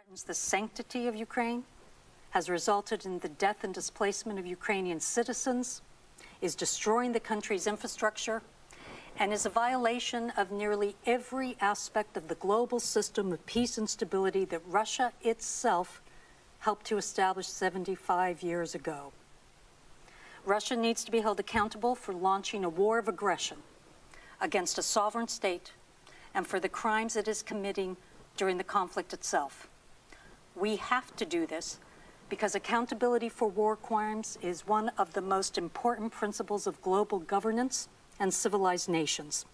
threatens the sanctity of Ukraine, has resulted in the death and displacement of Ukrainian citizens, is destroying the country's infrastructure, and is a violation of nearly every aspect of the global system of peace and stability that Russia itself helped to establish 75 years ago. Russia needs to be held accountable for launching a war of aggression against a sovereign state and for the crimes it is committing during the conflict itself. We have to do this because accountability for war crimes is one of the most important principles of global governance and civilized nations.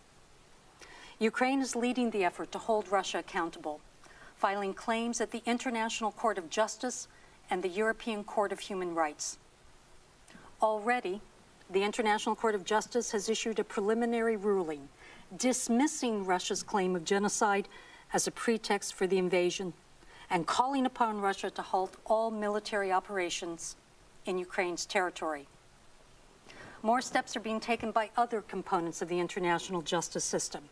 Ukraine is leading the effort to hold Russia accountable, filing claims at the International Court of Justice and the European Court of Human Rights. Already, the International Court of Justice has issued a preliminary ruling dismissing Russia's claim of genocide as a pretext for the invasion and calling upon Russia to halt all military operations in Ukraine's territory. More steps are being taken by other components of the international justice system.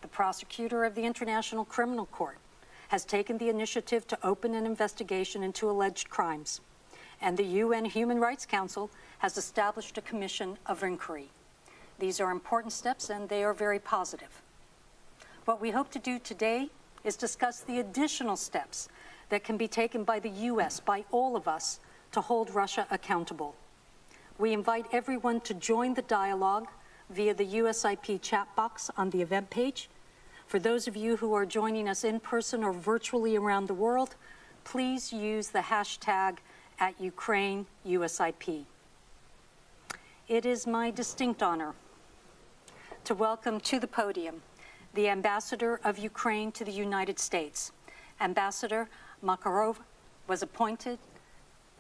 The prosecutor of the International Criminal Court has taken the initiative to open an investigation into alleged crimes, and the UN Human Rights Council has established a commission of inquiry. These are important steps, and they are very positive. What we hope to do today is discuss the additional steps that can be taken by the US, by all of us, to hold Russia accountable. We invite everyone to join the dialogue via the USIP chat box on the event page. For those of you who are joining us in person or virtually around the world, please use the hashtag @UkraineUSIP. It is my distinct honor to welcome to the podium the Ambassador of Ukraine to the United States. Ambassador Markarova was appointed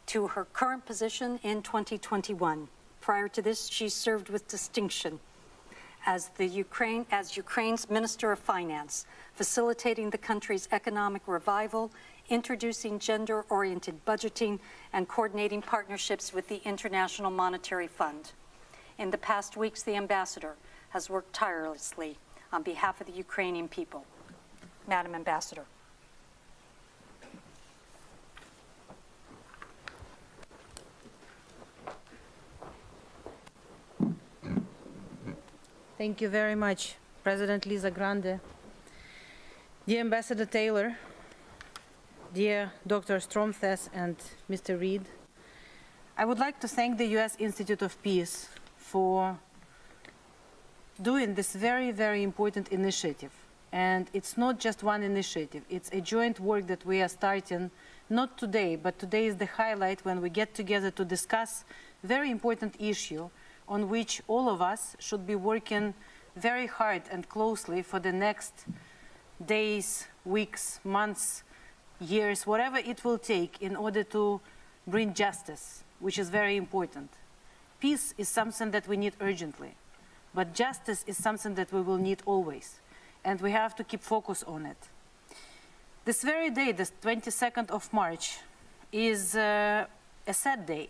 to her current position in 2021. Prior to this, she served with distinction as Ukraine's Minister of Finance, facilitating the country's economic revival, introducing gender-oriented budgeting, and coordinating partnerships with the International Monetary Fund. In the past weeks, the Ambassador has worked tirelessly on behalf of the Ukrainian people. Madam Ambassador. Thank you very much, President Lisa Grande, dear Ambassador Taylor, dear Dr. Stromthes and Mr. Reed. I would like to thank the U.S. Institute of Peace for doing this very, very important initiative. And it's not just one initiative, it's a joint work that we are starting, not today, but today is the highlight when we get together to discuss a very important issue on which all of us should be working very hard and closely for the next days, weeks, months, years, whatever it will take in order to bring justice, which is very important. Peace is something that we need urgently, but justice is something that we will need always, and we have to keep focus on it. This very day, the 22nd of March, is a sad day.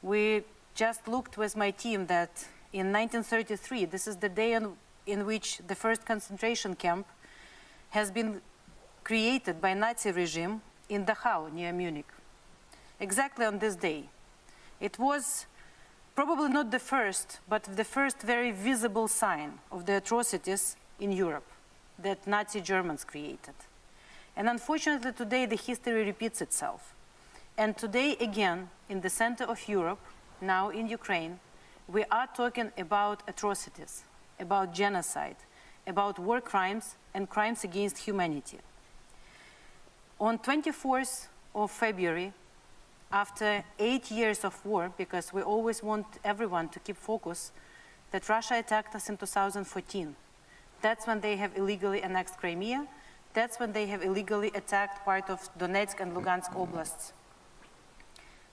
We just looked with my team that in 1933, this is the day in which the first concentration camp has been created by Nazi regime in Dachau, near Munich. Exactly on this day. It was probably not the first, but the first very visible sign of the atrocities in Europe that Nazi Germans created. And unfortunately today the history repeats itself. And today again, in the center of Europe, now in Ukraine, we are talking about atrocities, about genocide, about war crimes and crimes against humanity. On 24th of February, after 8 years of war, because we always want everyone to keep focus, that Russia attacked us in 2014. That's when they have illegally annexed Crimea. That's when they have illegally attacked part of Donetsk and Lugansk oblasts.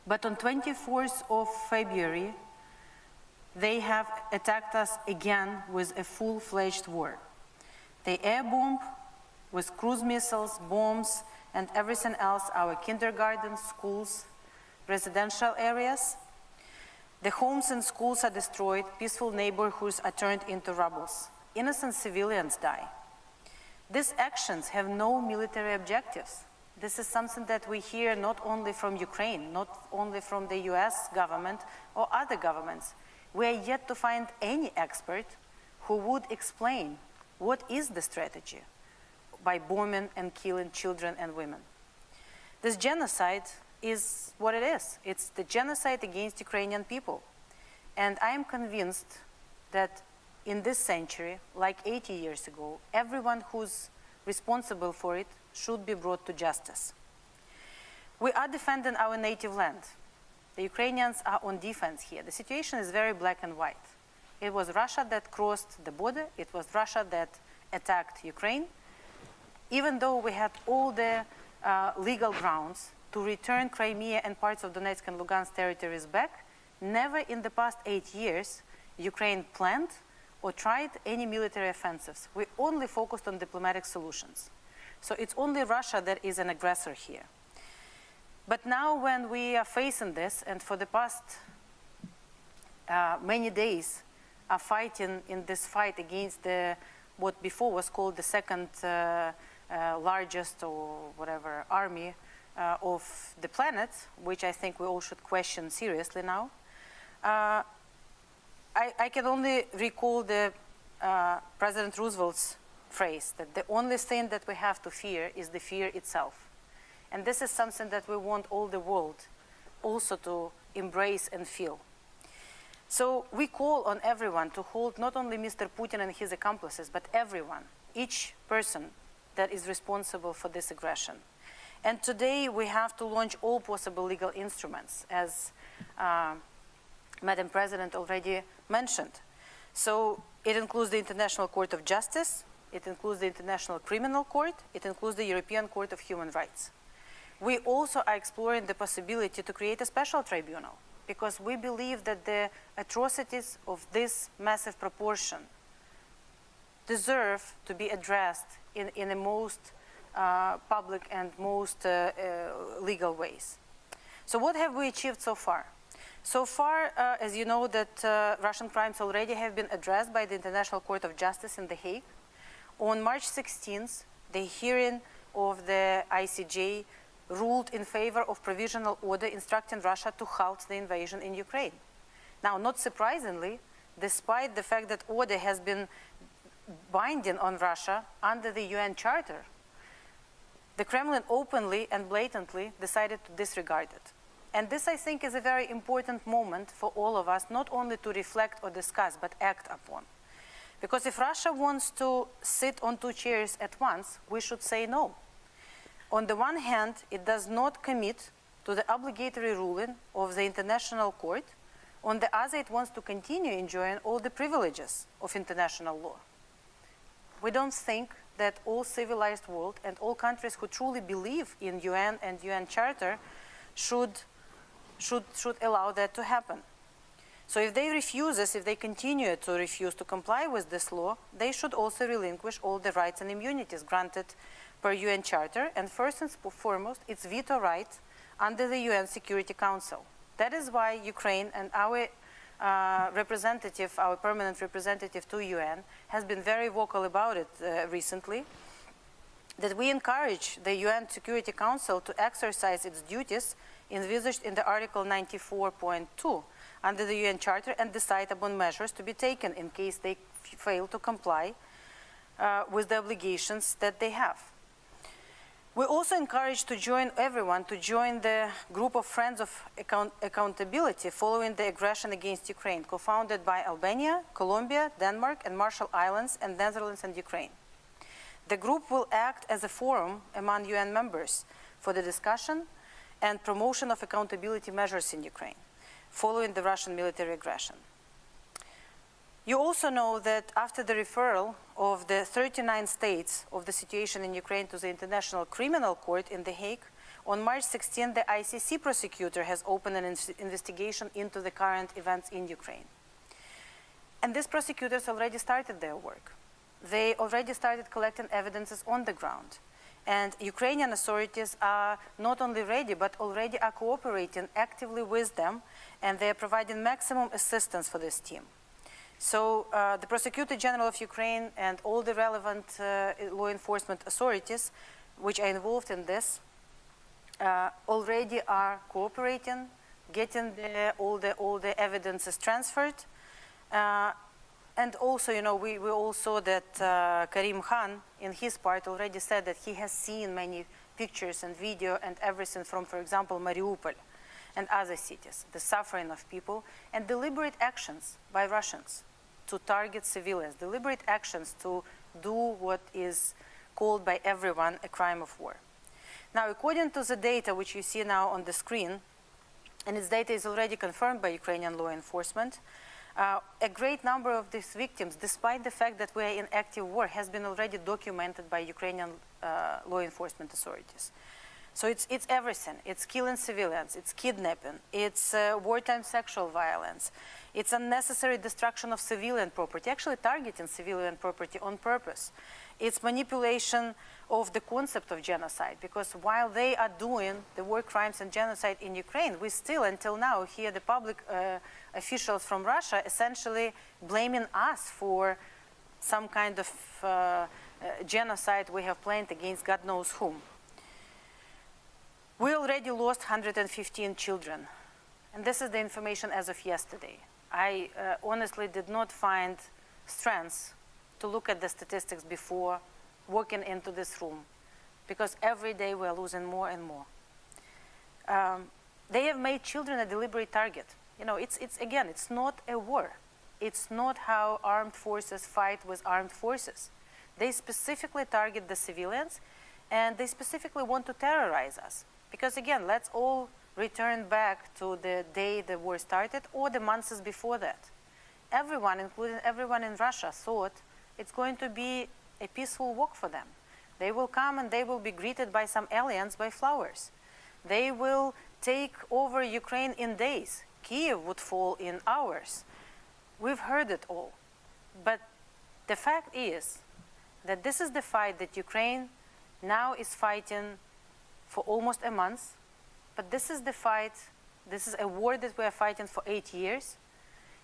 But on 24th of February, they have attacked us again with a full-fledged war. They air-bomb with cruise missiles, bombs, and everything else, our kindergartens, schools, residential areas. The homes and schools are destroyed, peaceful neighborhoods are turned into rubble. Innocent civilians die. These actions have no military objectives. this is something that we hear not only from Ukraine, not only from the US government or other governments. We are yet to find any expert who would explain what is the strategy by bombing and killing children and women. This genocide is what it is. It's the genocide against Ukrainian people. And I am convinced that in this century, like 80 years ago, everyone who's responsible for it should be brought to justice. We are defending our native land. The Ukrainians are on defense here. The situation is very black and white. It was Russia that crossed the border. It was Russia that attacked Ukraine. Even though we had all the legal grounds to return Crimea and parts of Donetsk and Lugansk territories back, never in the past 8 years Ukraine planned or tried any military offensives. We only focused on diplomatic solutions. So it's only Russia that is an aggressor here. But now when we are facing this, and for the past many days are fighting in this fight against the, what before was called the second largest or whatever army of the planet, which I think we all should question seriously now, I can only recall the President Roosevelt's phrase that the only thing that we have to fear is the fear itself. And this is something that we want all the world also to embrace and feel. So we call on everyone to hold not only Mr. Putin and his accomplices, but everyone, each person that is responsible for this aggression. And today we have to launch all possible legal instruments, as Madam President already mentioned. So it includes the International Court of Justice, it includes the International Criminal Court, it includes the European Court of Human Rights. We also are exploring the possibility to create a special tribunal, because we believe that the atrocities of this massive proportion deserve to be addressed in the most public and most legal ways. So what have we achieved so far? So far, as you know, that Russian crimes already have been addressed by the International Court of Justice in The Hague. On March 16th, the hearing of the ICJ ruled in favor of provisional order instructing Russia to halt the invasion in Ukraine. Now, not surprisingly, despite the fact that order has been binding on Russia under the UN Charter, the Kremlin openly and blatantly decided to disregard it. And this, I think, is a very important moment for all of us, not only to reflect or discuss, but act upon. Because if Russia wants to sit on two chairs at once, we should say no. On the one hand, it does not commit to the obligatory ruling of the International Court. On the other, it wants to continue enjoying all the privileges of international law. We don't think that all civilized world and all countries who truly believe in UN and UN Charter should allow that to happen. So if they refuse this, if they continue to refuse to comply with this law, they should also relinquish all the rights and immunities granted per UN Charter, and first and foremost, its veto right under the UN Security Council. That is why Ukraine and our representative, our permanent representative to UN, has been very vocal about it recently, that we encourage the UN Security Council to exercise its duties envisaged in the Article 94.2 under the UN Charter and decide upon measures to be taken in case they fail to comply with the obligations that they have. We also encourage everyone to join the group of Friends of Accountability following the aggression against Ukraine, co-founded by Albania, Colombia, Denmark, and Marshall Islands, and Netherlands and Ukraine. The group will act as a forum among UN members for the discussion and promotion of accountability measures in Ukraine, following the Russian military aggression. You also know that after the referral of the 39 states of the situation in Ukraine to the International Criminal Court in The Hague, on March 16, the ICC prosecutor has opened an investigation into the current events in Ukraine. And these prosecutors already started their work. They already started collecting evidences on the ground. And Ukrainian authorities are not only ready, but already are cooperating actively with them, and they are providing maximum assistance for this team. So the Prosecutor General of Ukraine and all the relevant law enforcement authorities which are involved in this already are cooperating, getting all the evidences transferred. And also, you know, we all saw that Karim Khan, in his part, already said that he has seen many pictures and video and everything from, for example, Mariupol and other cities, the suffering of people, and deliberate actions by Russians to target civilians, deliberate actions to do what is called by everyone a crime of war. Now, according to the data which you see now on the screen, and its data is already confirmed by Ukrainian law enforcement, a great number of these victims, despite the fact that we are in active war, has been already documented by Ukrainian law enforcement authorities. So it's everything. It's killing civilians, it's kidnapping, it's wartime sexual violence, it's unnecessary destruction of civilian property, actually targeting civilian property on purpose. It's manipulation of the concept of genocide, because while they are doing the war crimes and genocide in Ukraine, we still, until now, hear the public officials from Russia essentially blaming us for some kind of genocide we have planned against God knows whom. We already lost 115 children, and this is the information as of yesterday. I honestly did not find strength to look at the statistics before walking into this room, because every day we are losing more and more. They have made children a deliberate target. You know, again, it's not a war. It's not how armed forces fight with armed forces. They specifically target the civilians, and they specifically want to terrorize us. Because again, let's all return back to the day the war started or the months before that. Everyone, including everyone in Russia, thought it's going to be a peaceful walk for them. They will come and they will be greeted by some aliens by flowers. They will take over Ukraine in days. Kiev would fall in hours. We've heard it all. But the fact is that this is the fight that Ukraine now is fighting for almost a month, but this is the fight, this is a war that we are fighting for 8 years,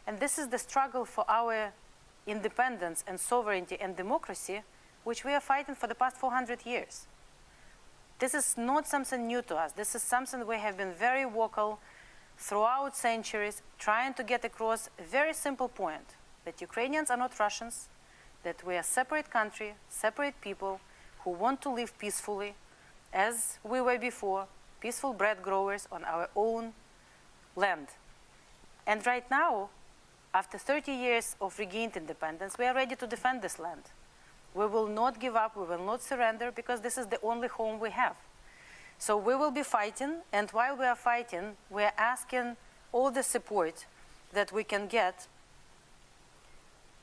and this is the struggle for our independence and sovereignty and democracy, which we are fighting for the past 400 years. This is not something new to us. This is something we have been very vocal throughout centuries, trying to get across a very simple point, that Ukrainians are not Russians, that we are a separate country, separate people who want to live peacefully, as we were before, peaceful bread growers on our own land. And right now, after 30 years of regained independence, we are ready to defend this land. We will not give up, we will not surrender, because this is the only home we have. So we will be fighting, and while we are fighting, we are asking all the support that we can get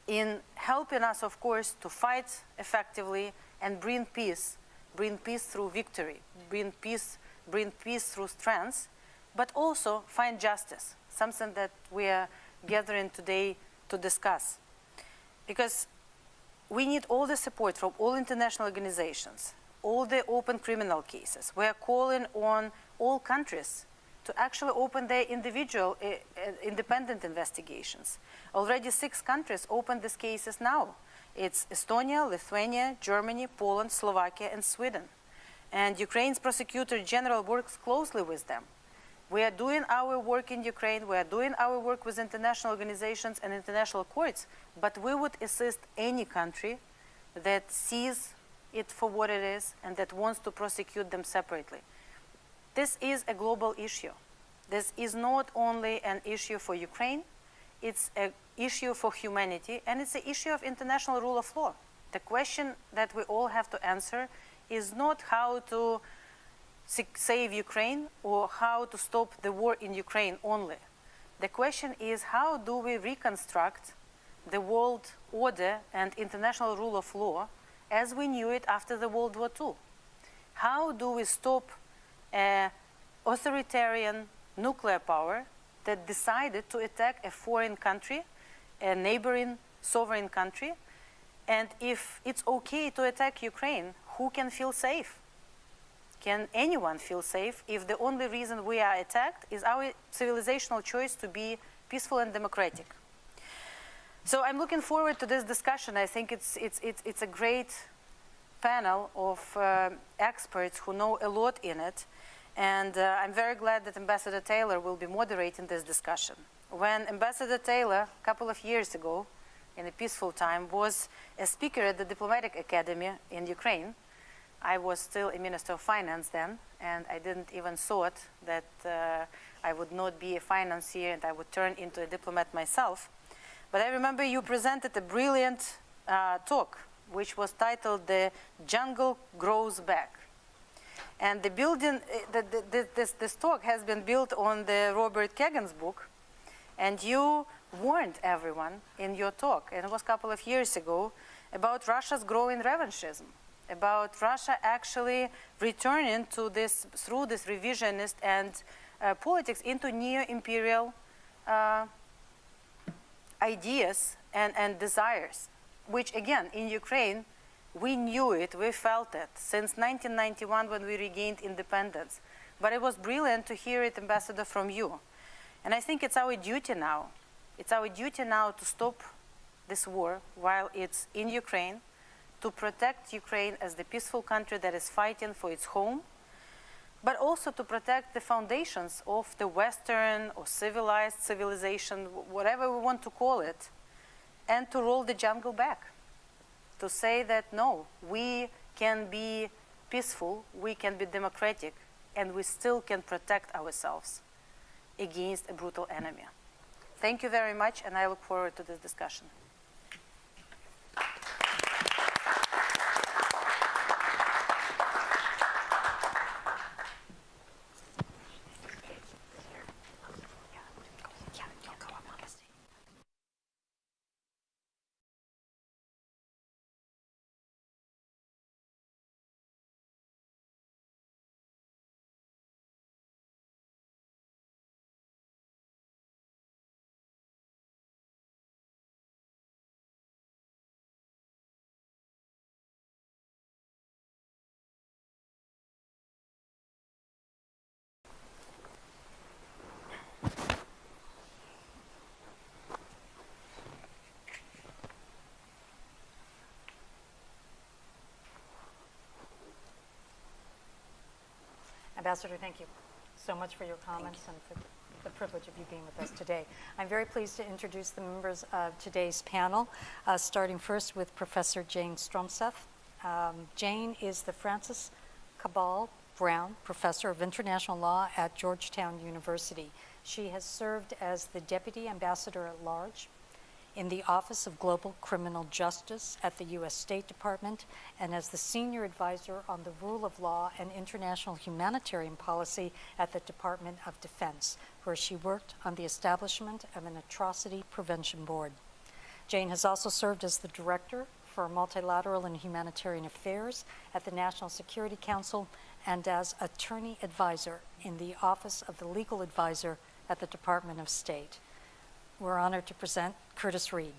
in helping us, of course, to fight effectively and bring peace through victory, bring peace through strength, but also find justice, something that we are gathering today to discuss. Because we need all the support from all international organizations, all the open criminal cases. We are calling on all countries to actually open their individual independent investigations. Already 6 countries open these cases now. It's Estonia, Lithuania, Germany, Poland, Slovakia, and Sweden. And Ukraine's Prosecutor General works closely with them. We are doing our work in Ukraine, we are doing our work with international organizations and international courts, but we would assist any country that sees it for what it is and that wants to prosecute them separately. This is a global issue. This is not only an issue for Ukraine, it's an issue for humanity, and it's an issue of international rule of law. The question that we all have to answer is not how to save Ukraine or how to stop the war in Ukraine only. The question is, how do we reconstruct the world order and international rule of law as we knew it after the World War II? How do we stop an authoritarian nuclear power that decided to attack a foreign country, a neighboring sovereign country? And if it's okay to attack Ukraine, who can feel safe? Can anyone feel safe if the only reason we are attacked is our civilizational choice to be peaceful and democratic? So I'm looking forward to this discussion. I think it's a great panel of experts who know a lot in it. And I'm very glad that Ambassador Taylor will be moderating this discussion. When Ambassador Taylor, a couple of years ago, in a peaceful time, was a speaker at the Diplomatic Academy in Ukraine, I was still a Minister of Finance then, and I didn't even thought that I would not be a financier and I would turn into a diplomat myself. But I remember you presented a brilliant talk, which was titled "The Jungle Grows Back." And the building, this talk has been built on the Robert Kagan's book, and you warned everyone in your talk, and it was a couple of years ago, about Russia's growing revanchism, about Russia actually returning to this, through this revisionist and politics, into neo-imperial ideas and desires, which again, in Ukraine, we knew it, we felt it, since 1991 when we regained independence. But it was brilliant to hear it, Ambassador, from you. And I think it's our duty now. It's our duty now to stop this war while it's in Ukraine, to protect Ukraine as the peaceful country that is fighting for its home, but also to protect the foundations of the Western or civilized civilization, whatever we want to call it, and to roll the jungle back. To say that, no, we can be peaceful, we can be democratic, and we still can protect ourselves against a brutal enemy. Thank you very much, and I look forward to this discussion. Ambassador, thank you so much for your comments and for the privilege of you being with us today. I'm very pleased to introduce the members of today's panel, starting first with Professor Jane Stromseth. Jane is the Francis Cabal Brown Professor of International Law at Georgetown University. She has served as the Deputy Ambassador at Large in the Office of Global Criminal Justice at the U.S. State Department and as the Senior Advisor on the Rule of Law and International Humanitarian Policy at the Department of Defense, where she worked on the establishment of an Atrocity Prevention Board. Jane has also served as the Director for Multilateral and Humanitarian Affairs at the National Security Council and as Attorney Advisor in the Office of the Legal Advisor at the Department of State. We're honored to present Curtis Reed.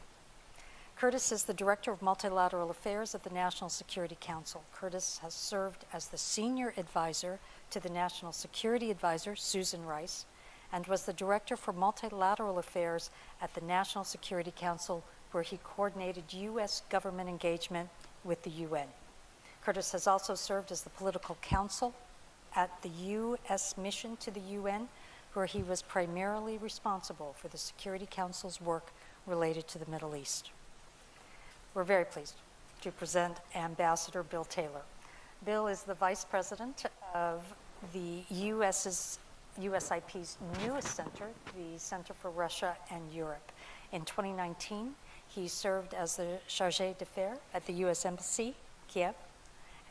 Curtis is the Director of Multilateral Affairs at the National Security Council. Curtis has served as the Senior Advisor to the National Security Advisor, Susan Rice, and was the Director for Multilateral Affairs at the National Security Council, where he coordinated U.S. government engagement with the UN. Curtis has also served as the Political Counsel at the U.S. mission to the UN, where he was primarily responsible for the Security Council's work related to the Middle East. We're very pleased to present Ambassador Bill Taylor. Bill is the Vice President of the USIP's newest center, the Center for Russia and Europe. In 2019, he served as the Chargé d'Affaires at the U.S. Embassy, Kiev,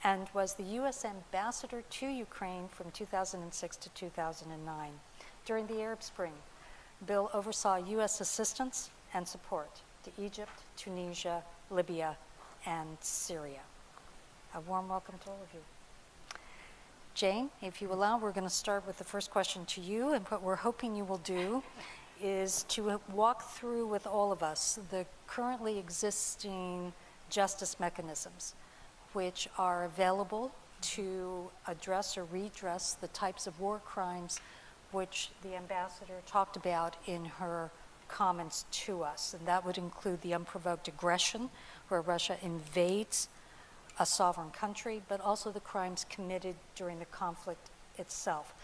and was the U.S. Ambassador to Ukraine from 2006 to 2009. During the Arab Spring, Bill oversaw U.S. assistance and support to Egypt, Tunisia, Libya, and Syria. A warm welcome to all of you. Jane, if you allow, we're going to start with the first question to you, and what we're hoping you will do is to walk through with all of us the currently existing justice mechanisms which are available to address or redress the types of war crimes which the ambassador talked about in her comments to us. And that would include the unprovoked aggression, where Russia invades a sovereign country, but also the crimes committed during the conflict itself.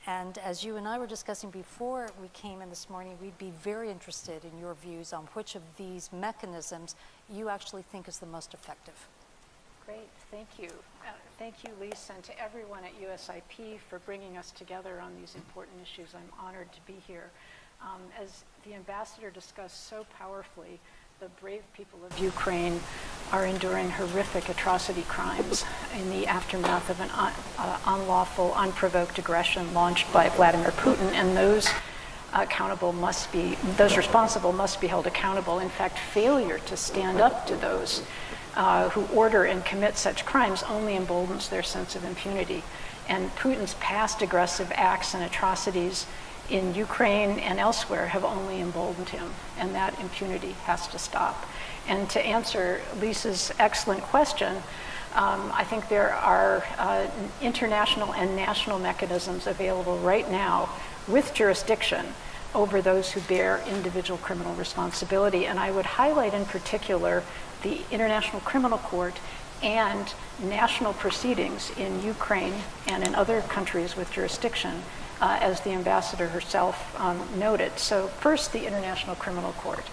And as you and I were discussing before we came in this morning, we'd be very interested in your views on which of these mechanisms you actually think is the most effective. Great, thank you. Thank you, Lisa, and to everyone at USIP for bringing us together on these important issues. I'm honored to be here. As the ambassador discussed so powerfully, the brave people of Ukraine are enduring horrific atrocity crimes in the aftermath of an unlawful, unprovoked aggression launched by Vladimir Putin, and those responsible must be held accountable. In fact, failure to stand up to those who order and commit such crimes only emboldens their sense of impunity. And Putin's past aggressive acts and atrocities in Ukraine and elsewhere have only emboldened him, and that impunity has to stop. And to answer Lisa's excellent question, I think there are international and national mechanisms available right now with jurisdiction over those who bear individual criminal responsibility. And I would highlight in particular the International Criminal Court and national proceedings in Ukraine and in other countries with jurisdiction, as the ambassador herself noted. So first, the International Criminal Court,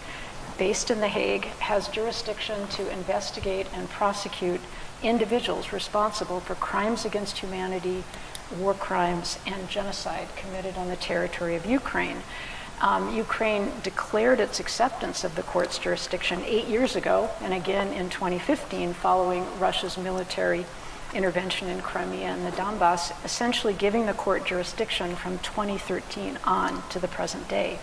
based in The Hague, has jurisdiction to investigate and prosecute individuals responsible for crimes against humanity, war crimes, and genocide committed on the territory of Ukraine. Ukraine declared its acceptance of the court's jurisdiction 8 years ago, and again in 2015, following Russia's military intervention in Crimea and the Donbass, essentially giving the court jurisdiction from 2013 on to the present day.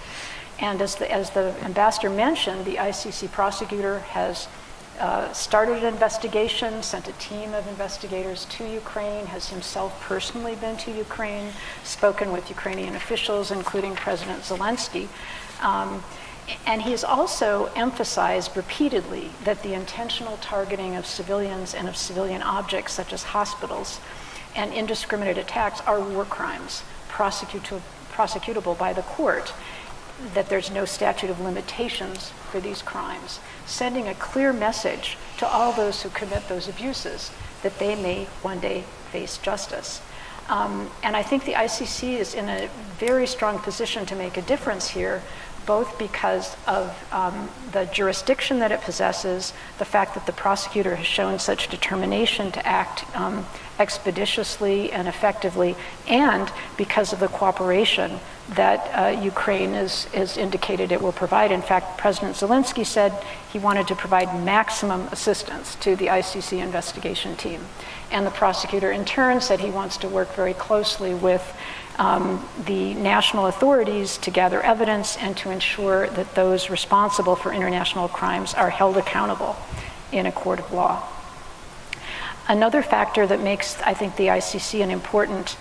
And as the ambassador mentioned, the ICC prosecutor has started an investigation, sent a team of investigators to Ukraine, has himself personally been to Ukraine, spoken with Ukrainian officials, including President Zelensky. And he has also emphasized repeatedly that the intentional targeting of civilians and of civilian objects, such as hospitals, and indiscriminate attacks are war crimes, prosecutable by the court, that there's no statute of limitations for these crimes, sending a clear message to all those who commit those abuses that they may one day face justice. And I think the ICC is in a very strong position to make a difference here, both because of the jurisdiction that it possesses, the fact that the prosecutor has shown such determination to act expeditiously and effectively, and because of the cooperation that Ukraine has indicated it will provide. In fact, President Zelensky said he wanted to provide maximum assistance to the ICC investigation team. And the prosecutor in turn said he wants to work very closely with the national authorities to gather evidence and to ensure that those responsible for international crimes are held accountable in a court of law. Another factor that makes, I think, the ICC an important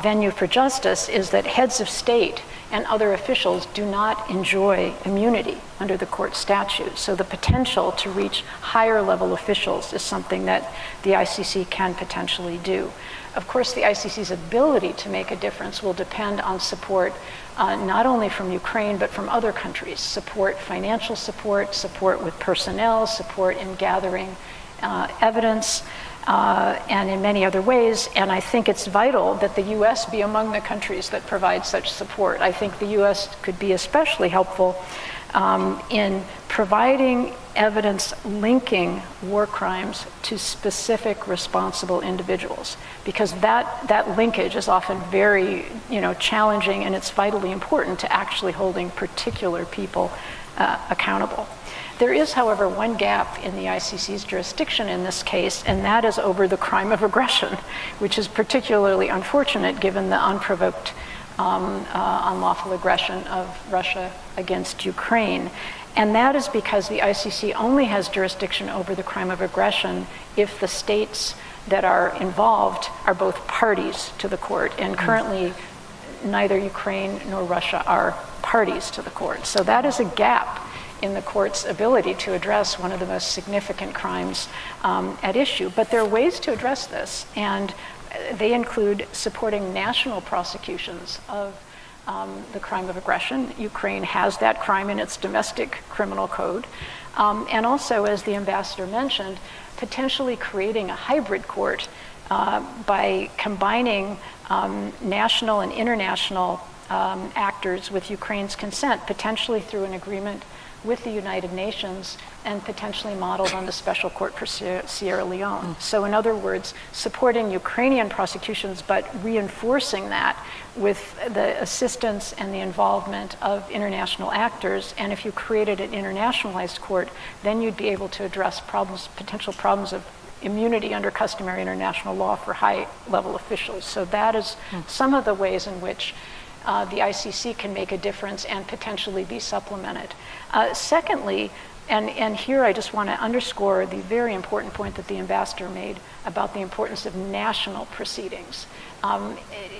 venue for justice is that heads of state and other officials do not enjoy immunity under the court statute. So the potential to reach higher level officials is something that the ICC can potentially do. Of course, the ICC's ability to make a difference will depend on support not only from Ukraine, but from other countries. Support, financial support, support with personnel, support in gathering evidence, and in many other ways. And I think it's vital that the US be among the countries that provide such support. I think the US could be especially helpful in providing evidence linking war crimes to specific responsible individuals, because that linkage is often very challenging, and it's vitally important to actually holding particular people accountable. There is, however, one gap in the ICC's jurisdiction in this case, and that is over the crime of aggression, which is particularly unfortunate given the unprovoked unlawful aggression of Russia against Ukraine. And that is because the ICC only has jurisdiction over the crime of aggression if the states that are involved are both parties to the court. And currently, neither Ukraine nor Russia are parties to the court. So that is a gap in the court's ability to address one of the most significant crimes at issue. But there are ways to address this, and they include supporting national prosecutions of the crime of aggression. Ukraine has that crime in its domestic criminal code. And also, as the ambassador mentioned, potentially creating a hybrid court by combining national and international actors with Ukraine's consent, potentially through an agreement with the United Nations and potentially modeled on the Special Court for Sierra Leone. So in other words, supporting Ukrainian prosecutions, but reinforcing that with the assistance and the involvement of international actors. And if you created an internationalized court, then you'd be able to address problems, potential problems of immunity under customary international law for high-level officials. So that is some of the ways in which the ICC can make a difference and potentially be supplemented. Secondly, and here I just want to underscore the very important point that the ambassador made about the importance of national proceedings.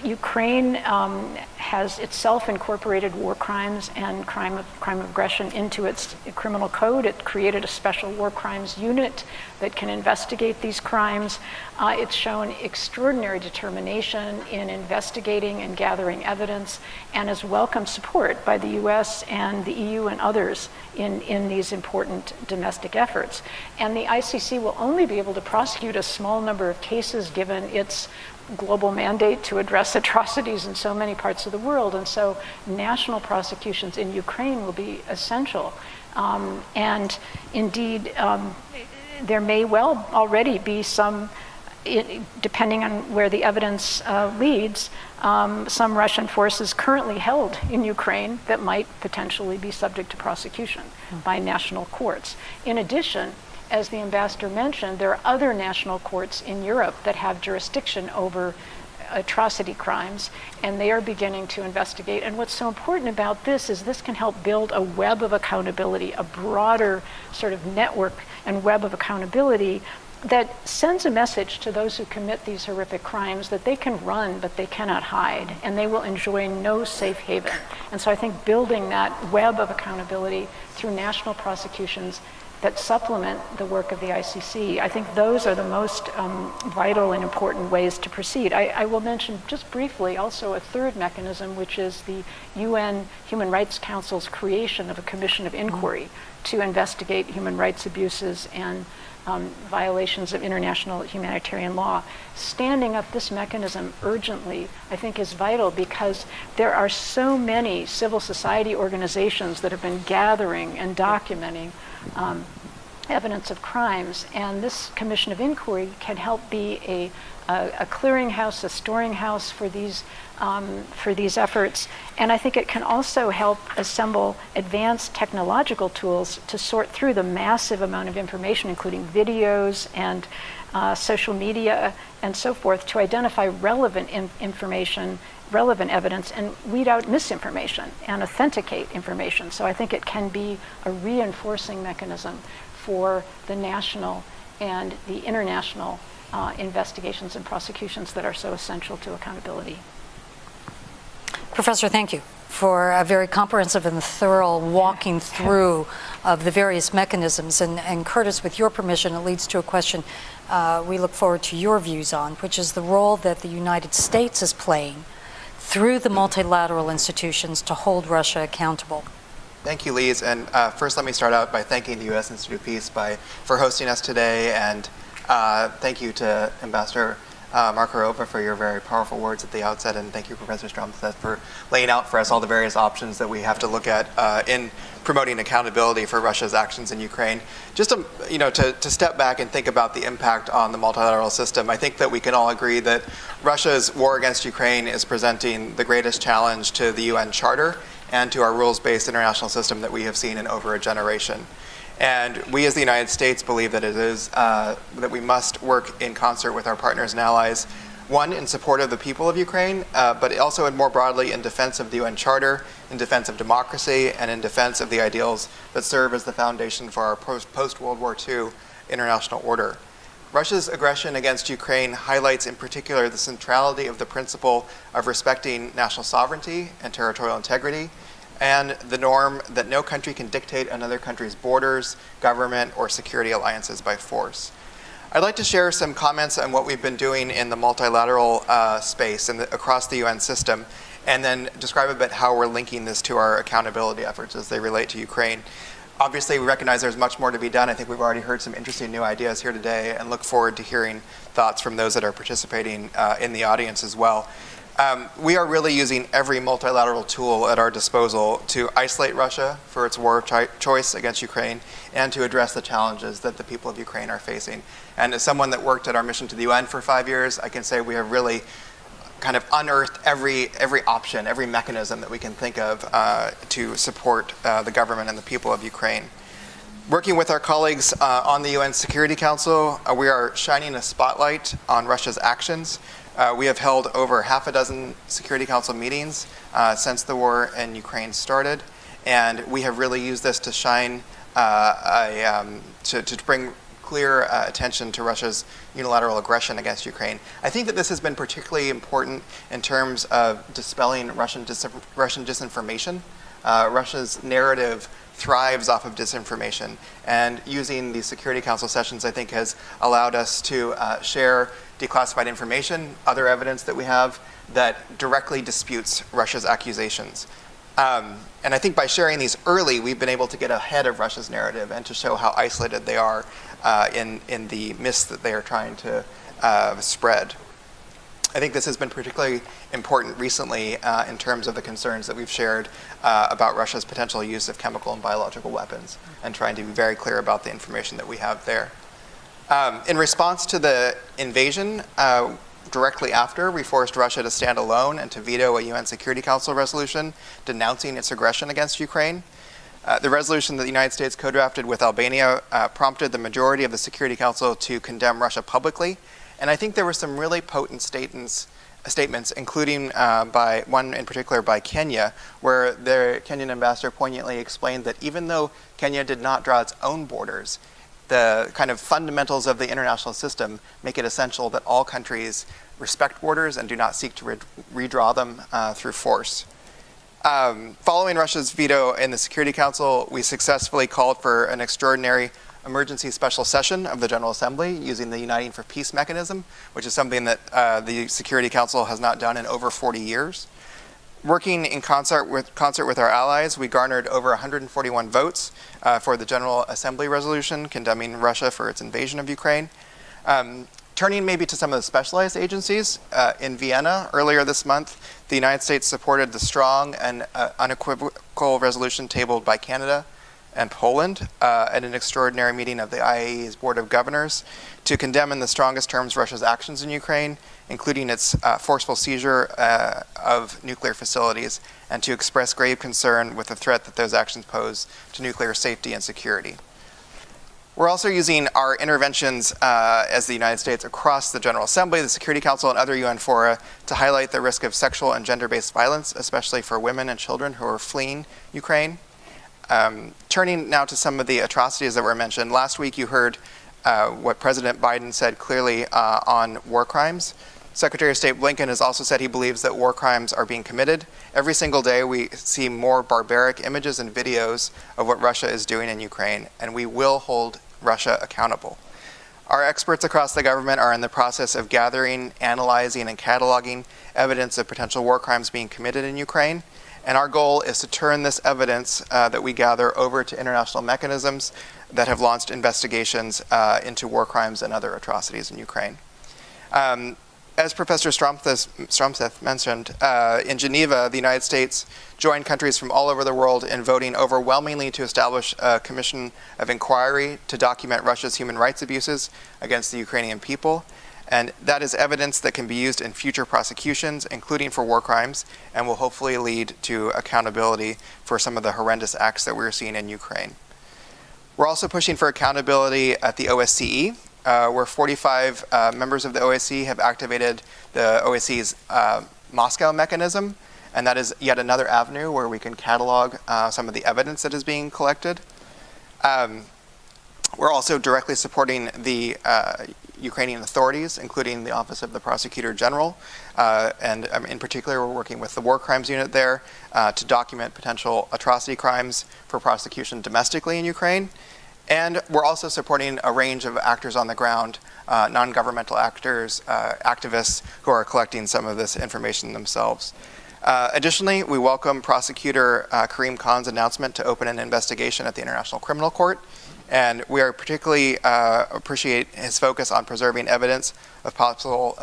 Ukraine has itself incorporated war crimes and crime of aggression into its criminal code. It created a special war crimes unit that can investigate these crimes. It's shown extraordinary determination in investigating and gathering evidence, and has welcomed support by the US and the EU and others in these important domestic efforts. And the ICC will only be able to prosecute a small number of cases given its global mandate to address atrocities in so many parts of the world. And so national prosecutions in Ukraine will be essential. And indeed, there may well already be some, depending on where the evidence leads, some Russian forces currently held in Ukraine that might potentially be subject to prosecution by national courts. In addition, as the ambassador mentioned, there are other national courts in Europe that have jurisdiction over atrocity crimes, and they are beginning to investigate. And what's so important about this is this can help build a web of accountability, a broader sort of network and web of accountability that sends a message to those who commit these horrific crimes that they can run, but they cannot hide, and they will enjoy no safe haven. And so I think building that web of accountability through national prosecutions that supplement the work of the ICC, I think those are the most vital and important ways to proceed. I will mention just briefly also a third mechanism, which is the UN Human Rights Council's creation of a commission of inquiry to investigate human rights abuses and violations of international humanitarian law. Standing up this mechanism urgently, I think, is vital, because there are so many civil society organizations that have been gathering and documenting evidence of crimes, and this commission of inquiry can help be a clearinghouse, a storing house for these efforts. And I think it can also help assemble advanced technological tools to sort through the massive amount of information, including videos and social media and so forth, to identify relevant information, relevant evidence, and weed out misinformation and authenticate information. So I think it can be a reinforcing mechanism for the national and the international investigations and prosecutions that are so essential to accountability. Professor, thank you for a very comprehensive and thorough walking through of the various mechanisms. And Curtis, with your permission, it leads to a question we look forward to your views on, which is the role that the United States is playing through the multilateral institutions to hold Russia accountable. Thank you, Lise. And first, let me start out by thanking the U.S. Institute of Peace for hosting us today. And thank you to Ambassador Markarova for your very powerful words at the outset. And thank you, Professor Stromstad, for laying out for us all the various options that we have to look at in promoting accountability for Russia's actions in Ukraine. Just to step back and think about the impact on the multilateral system, I think that we can all agree that Russia's war against Ukraine is presenting the greatest challenge to the UN Charter and to our rules-based international system that we have seen in over a generation. And we as the United States believe that it is that we must work in concert with our partners and allies, one, in support of the people of Ukraine, but also and more broadly in defense of the UN Charter, in defense of democracy, and in defense of the ideals that serve as the foundation for our post-World War II international order. Russia's aggression against Ukraine highlights in particular the centrality of the principle of respecting national sovereignty and territorial integrity, and the norm that no country can dictate another country's borders, government, or security alliances by force. I'd like to share some comments on what we've been doing in the multilateral space and across the UN system, and then describe a bit how we're linking this to our accountability efforts as they relate to Ukraine. Obviously, we recognize there's much more to be done. I think we've already heard some interesting new ideas here today and look forward to hearing thoughts from those that are participating in the audience as well. We are really using every multilateral tool at our disposal to isolate Russia for its war of choice against Ukraine and to address the challenges that the people of Ukraine are facing. And as someone that worked at our mission to the UN for 5 years, I can say we have really kind of unearthed every option, every mechanism that we can think of to support the government and the people of Ukraine. Working with our colleagues on the UN Security Council, we are shining a spotlight on Russia's actions. We have held over half a dozen Security Council meetings since the war in Ukraine started, and we have really used this to shine, to bring clear attention to Russia's unilateral aggression against Ukraine. I think that this has been particularly important in terms of dispelling Russian disinformation. Russia's narrative thrives off of disinformation, and using the Security Council sessions, I think, has allowed us to share declassified information, other evidence that we have that directly disputes Russia's accusations. And I think by sharing these early, we've been able to get ahead of Russia's narrative and to show how isolated they are in the mist that they are trying to spread. I think this has been particularly important recently in terms of the concerns that we've shared about Russia's potential use of chemical and biological weapons, and trying to be very clear about the information that we have there. In response to the invasion, directly after, we forced Russia to stand alone and to veto a UN Security Council resolution denouncing its aggression against Ukraine. The resolution that the United States co-drafted with Albania prompted the majority of the Security Council to condemn Russia publicly. And I think there were some really potent statements, including by one in particular by Kenya, where the Kenyan ambassador poignantly explained that even though Kenya did not draw its own borders, the kind of fundamentals of the international system make it essential that all countries respect borders and do not seek to redraw them through force. Following Russia's veto in the Security Council, we successfully called for an extraordinary emergency special session of the General Assembly using the Uniting for Peace mechanism, which is something that the Security Council has not done in over 40 years. Working in concert with our allies, we garnered over 141 votes for the General Assembly resolution condemning Russia for its invasion of Ukraine. Turning maybe to some of the specialized agencies, in Vienna earlier this month, the United States supported the strong and unequivocal resolution tabled by Canada and Poland at an extraordinary meeting of the IAEA's Board of Governors to condemn in the strongest terms Russia's actions in Ukraine, including its forceful seizure of nuclear facilities, and to express grave concern with the threat that those actions pose to nuclear safety and security. We're also using our interventions as the United States across the General Assembly, the Security Council, and other UN fora to highlight the risk of sexual and gender-based violence, especially for women and children who are fleeing Ukraine. Turning now to some of the atrocities that were mentioned. Last week you heard what President Biden said clearly on war crimes. Secretary of State Blinken has also said he believes that war crimes are being committed. Every single day we see more barbaric images and videos of what Russia is doing in Ukraine, and we will hold Russia accountable. Our experts across the government are in the process of gathering, analyzing, and cataloging evidence of potential war crimes being committed in Ukraine. And our goal is to turn this evidence that we gather over to international mechanisms that have launched investigations into war crimes and other atrocities in Ukraine. As Professor Stromseth mentioned, in Geneva, the United States joined countries from all over the world in voting overwhelmingly to establish a commission of inquiry to document Russia's human rights abuses against the Ukrainian people. And that is evidence that can be used in future prosecutions, including for war crimes, and will hopefully lead to accountability for some of the horrendous acts that we're seeing in Ukraine. We're also pushing for accountability at the OSCE, where 45 members of the OSCE have activated the OSCE's Moscow mechanism, and that is yet another avenue where we can catalog some of the evidence that is being collected. We're also directly supporting the Ukrainian authorities, including the Office of the Prosecutor General, and in particular we're working with the War Crimes Unit there to document potential atrocity crimes for prosecution domestically in Ukraine. And we're also supporting a range of actors on the ground, non-governmental actors, activists who are collecting some of this information themselves. Additionally, we welcome Prosecutor Karim Khan's announcement to open an investigation at the International Criminal Court, and we are particularly appreciate his focus on preserving evidence of possible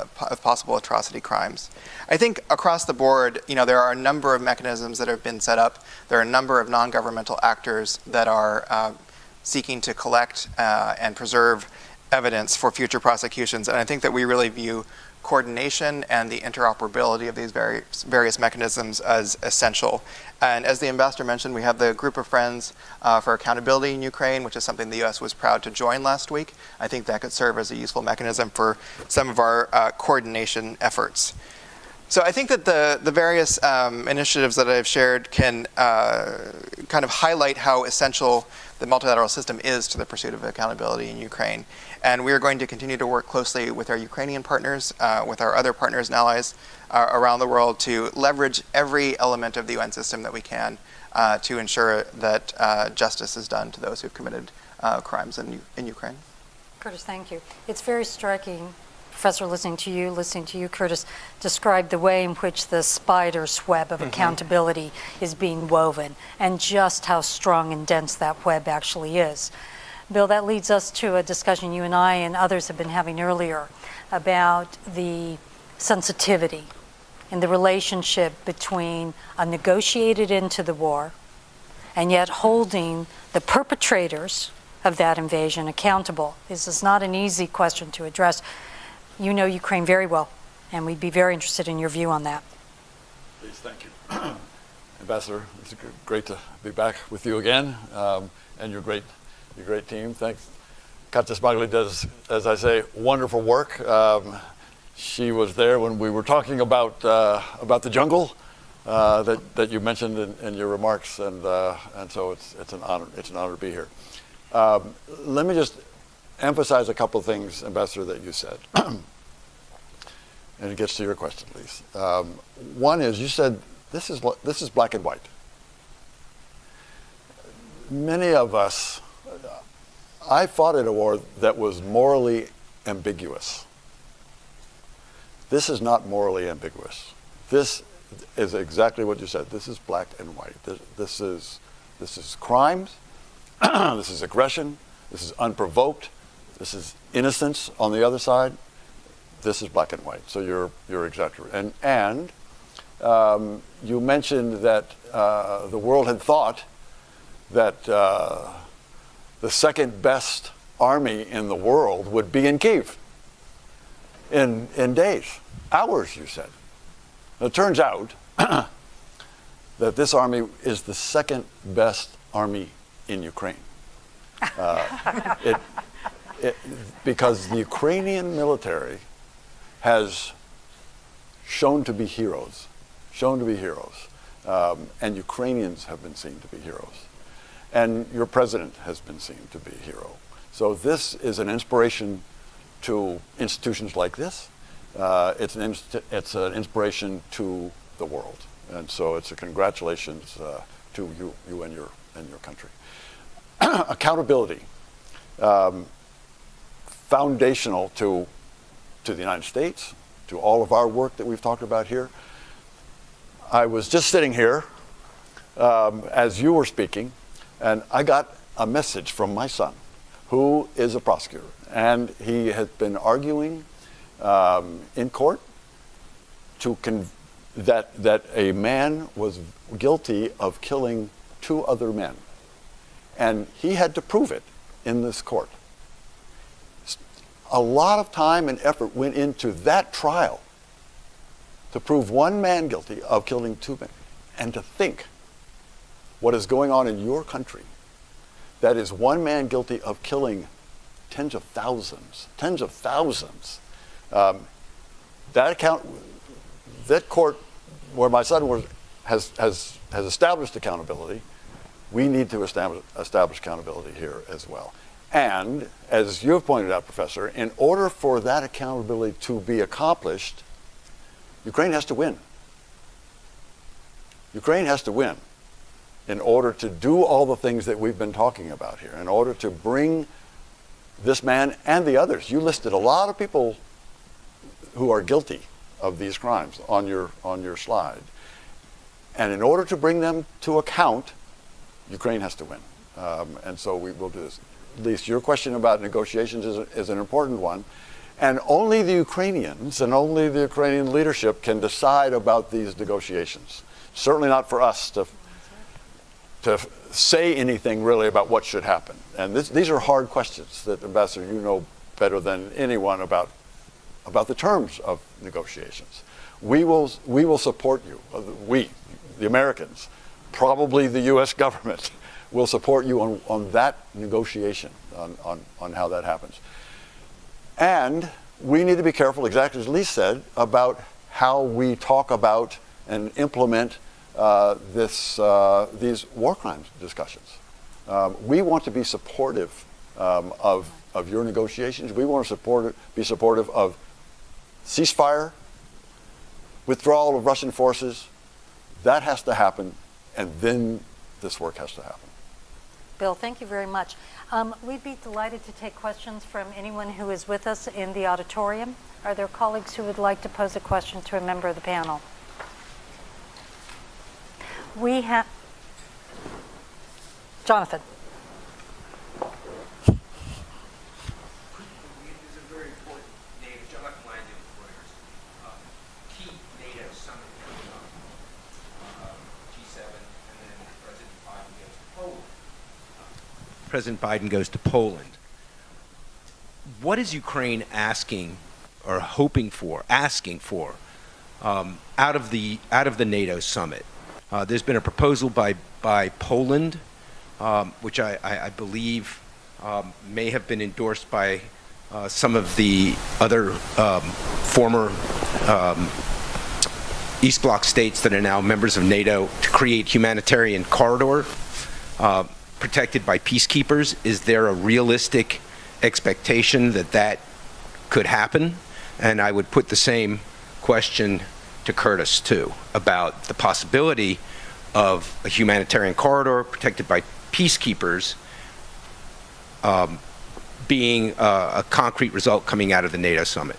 atrocity crimes. I think across the board, there are a number of mechanisms that have been set up. There are a number of non-governmental actors that are seeking to collect and preserve evidence for future prosecutions, and I think that we really view coordination and the interoperability of these various mechanisms as essential. And as the ambassador mentioned, we have the Group of Friends for Accountability in Ukraine, which is something the U.S. was proud to join last week. I think that could serve as a useful mechanism for some of our coordination efforts. So I think that the various initiatives that I've shared can kind of highlight how essential the multilateral system is to the pursuit of accountability in Ukraine. And we are going to continue to work closely with our Ukrainian partners, with our other partners and allies around the world to leverage every element of the UN system that we can to ensure that justice is done to those who've committed crimes in Ukraine. Curtis, thank you. It's very striking, Professor, listening to you, Curtis, describe the way in which the spider's web of accountability is being woven and just how strong and dense that web actually is. Bill, that leads us to a discussion you and I and others have been having earlier about the sensitivity and the relationship between a negotiated end to the war and yet holding the perpetrators of that invasion accountable. This is not an easy question to address. You know Ukraine very well, and we'd be very interested in your view on that. Please, thank you. Ambassador, it's great to be back with you again, and your great team. Thanks. Katja Smagli does, as I say, wonderful work. She was there when we were talking about the jungle that you mentioned in your remarks, and so it's an honor to be here. Let me just emphasize a couple of things, Ambassador, that you said, and it gets to your question, please. One is you said this is black and white. Many of us. I fought in a war that was morally ambiguous. This is not morally ambiguous. This is exactly what you said. This is black and white. This is crimes. This is aggression. This is unprovoked. This is innocence on the other side. This is black and white. So you're exactly right. And you mentioned that the world had thought that the second best army in the world would be in Kyiv in days, hours, you said. It turns out that this army is the second best army in Ukraine. Because the Ukrainian military has shown to be heroes, and Ukrainians have been seen to be heroes. And your president has been seen to be a hero. So this is an inspiration to institutions like this. It's an inspiration to the world. And so it's a congratulations to you and your country. Accountability, foundational to the United States, to all of our work that we've talked about here. I was just sitting here as you were speaking, and I got a message from my son, who is a prosecutor, and he has been arguing in court that a man was guilty of killing 2 other men, and he had to prove it in this court. A lot of time and effort went into that trial to prove one man guilty of killing 2 men, and to think what is going on in your country, that is one man guilty of killing tens of thousands. That court where my son has established accountability, we need to establish accountability here as well. And as you've pointed out, Professor, in order for that accountability to be accomplished, Ukraine has to win. Ukraine has to win in order to do all the things that we've been talking about here, in order to bring this man and the others. You listed a lot of people who are guilty of these crimes on your slide. And in order to bring them to account, Ukraine has to win. And so we will do this. At least your question about negotiations is an important one. And only the Ukrainians and only the Ukrainian leadership can decide about these negotiations. Certainly not for us to say anything really about what should happen. And these are hard questions that, Ambassador, you know better than anyone about the terms of negotiations. We will support you. We, the Americans, probably the U.S. government, will support you on that negotiation, on how that happens. And we need to be careful, exactly as Lee said, about how we talk about and implement these war crimes discussions. We want to be supportive of your negotiations. We want to be supportive of ceasefire, withdrawal of Russian forces. That has to happen, and then this work has to happen. Bill, thank you very much. We'd be delighted to take questions from anyone who is with us in the auditorium. Are there colleagues who would like to pose a question to a member of the panel? We have Jonathan. President Biden goes to Poland. What is Ukraine asking or hoping for, asking for, out of the NATO summit? There's been a proposal by Poland, which I believe may have been endorsed by some of the other former East Bloc states that are now members of NATO, to create humanitarian corridor protected by peacekeepers. Is there a realistic expectation that that could happen? And I would put the same question to Curtis, too, about the possibility of a humanitarian corridor protected by peacekeepers being a concrete result coming out of the NATO summit.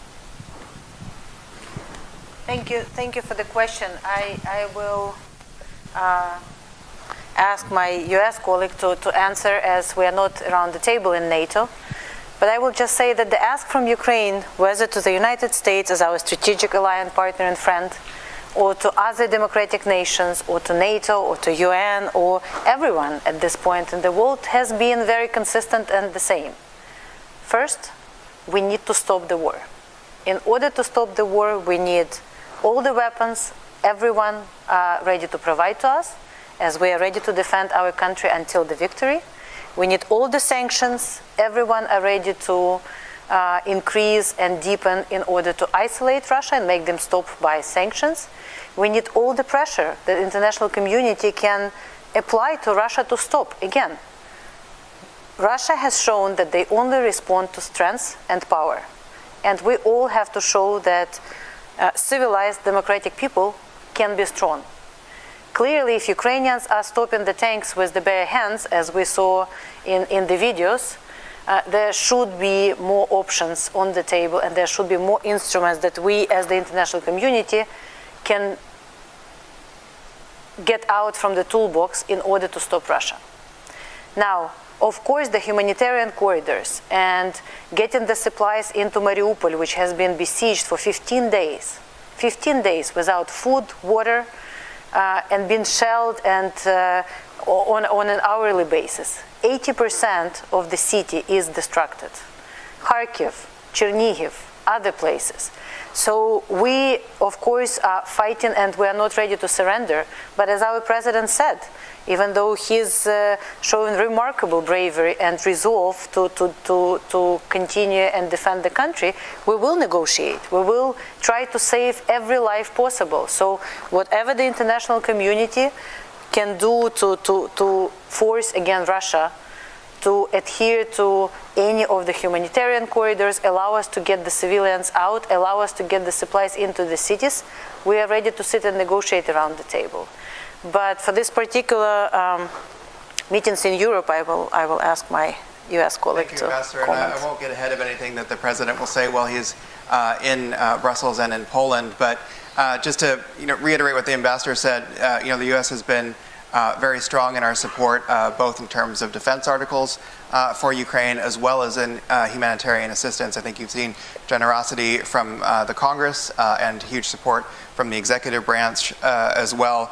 Thank you for the question. I will ask my US colleague to answer, as we are not around the table in NATO. But I will just say that the ask from Ukraine, whether to the United States as our strategic alliance partner and friend, or to other democratic nations, or to NATO, or to UN, or everyone at this point in the world, has been very consistent and the same. First, we need to stop the war. In order to stop the war, we need all the weapons everyone ready to provide to us, as we are ready to defend our country until the victory. We need all the sanctions everyone are ready to increase and deepen in order to isolate Russia and make them stop by sanctions. We need all the pressure that the international community can apply to Russia to stop. Again, Russia has shown that they only respond to strength and power. And we all have to show that civilized democratic people can be strong. Clearly, if Ukrainians are stopping the tanks with the bare hands, as we saw in the videos, there should be more options on the table, and there should be more instruments that we, as the international community, can get out from the toolbox in order to stop Russia. Now, of course, the humanitarian corridors and getting the supplies into Mariupol, which has been besieged for 15 days without food, water, and being shelled and on an hourly basis. 80% of the city is destructed. Kharkiv, Chernihiv, other places. So we, of course, are fighting, and we are not ready to surrender. But as our president said, even though he's showing remarkable bravery and resolve to continue and defend the country, we will negotiate. We will try to save every life possible. So whatever the international community can do to force again Russia to adhere to any of the humanitarian corridors, allow us to get the civilians out, allow us to get the supplies into the cities, we are ready to sit and negotiate around the table. But for this particular meetings in Europe, I will ask my U.S. colleague to Ambassador, comment. and I won't get ahead of anything that the President will say while he's in Brussels and in Poland, but Just to reiterate what the ambassador said, the U.S. has been very strong in our support, both in terms of defense articles for Ukraine as well as in humanitarian assistance. I think you've seen generosity from the Congress and huge support from the executive branch as well.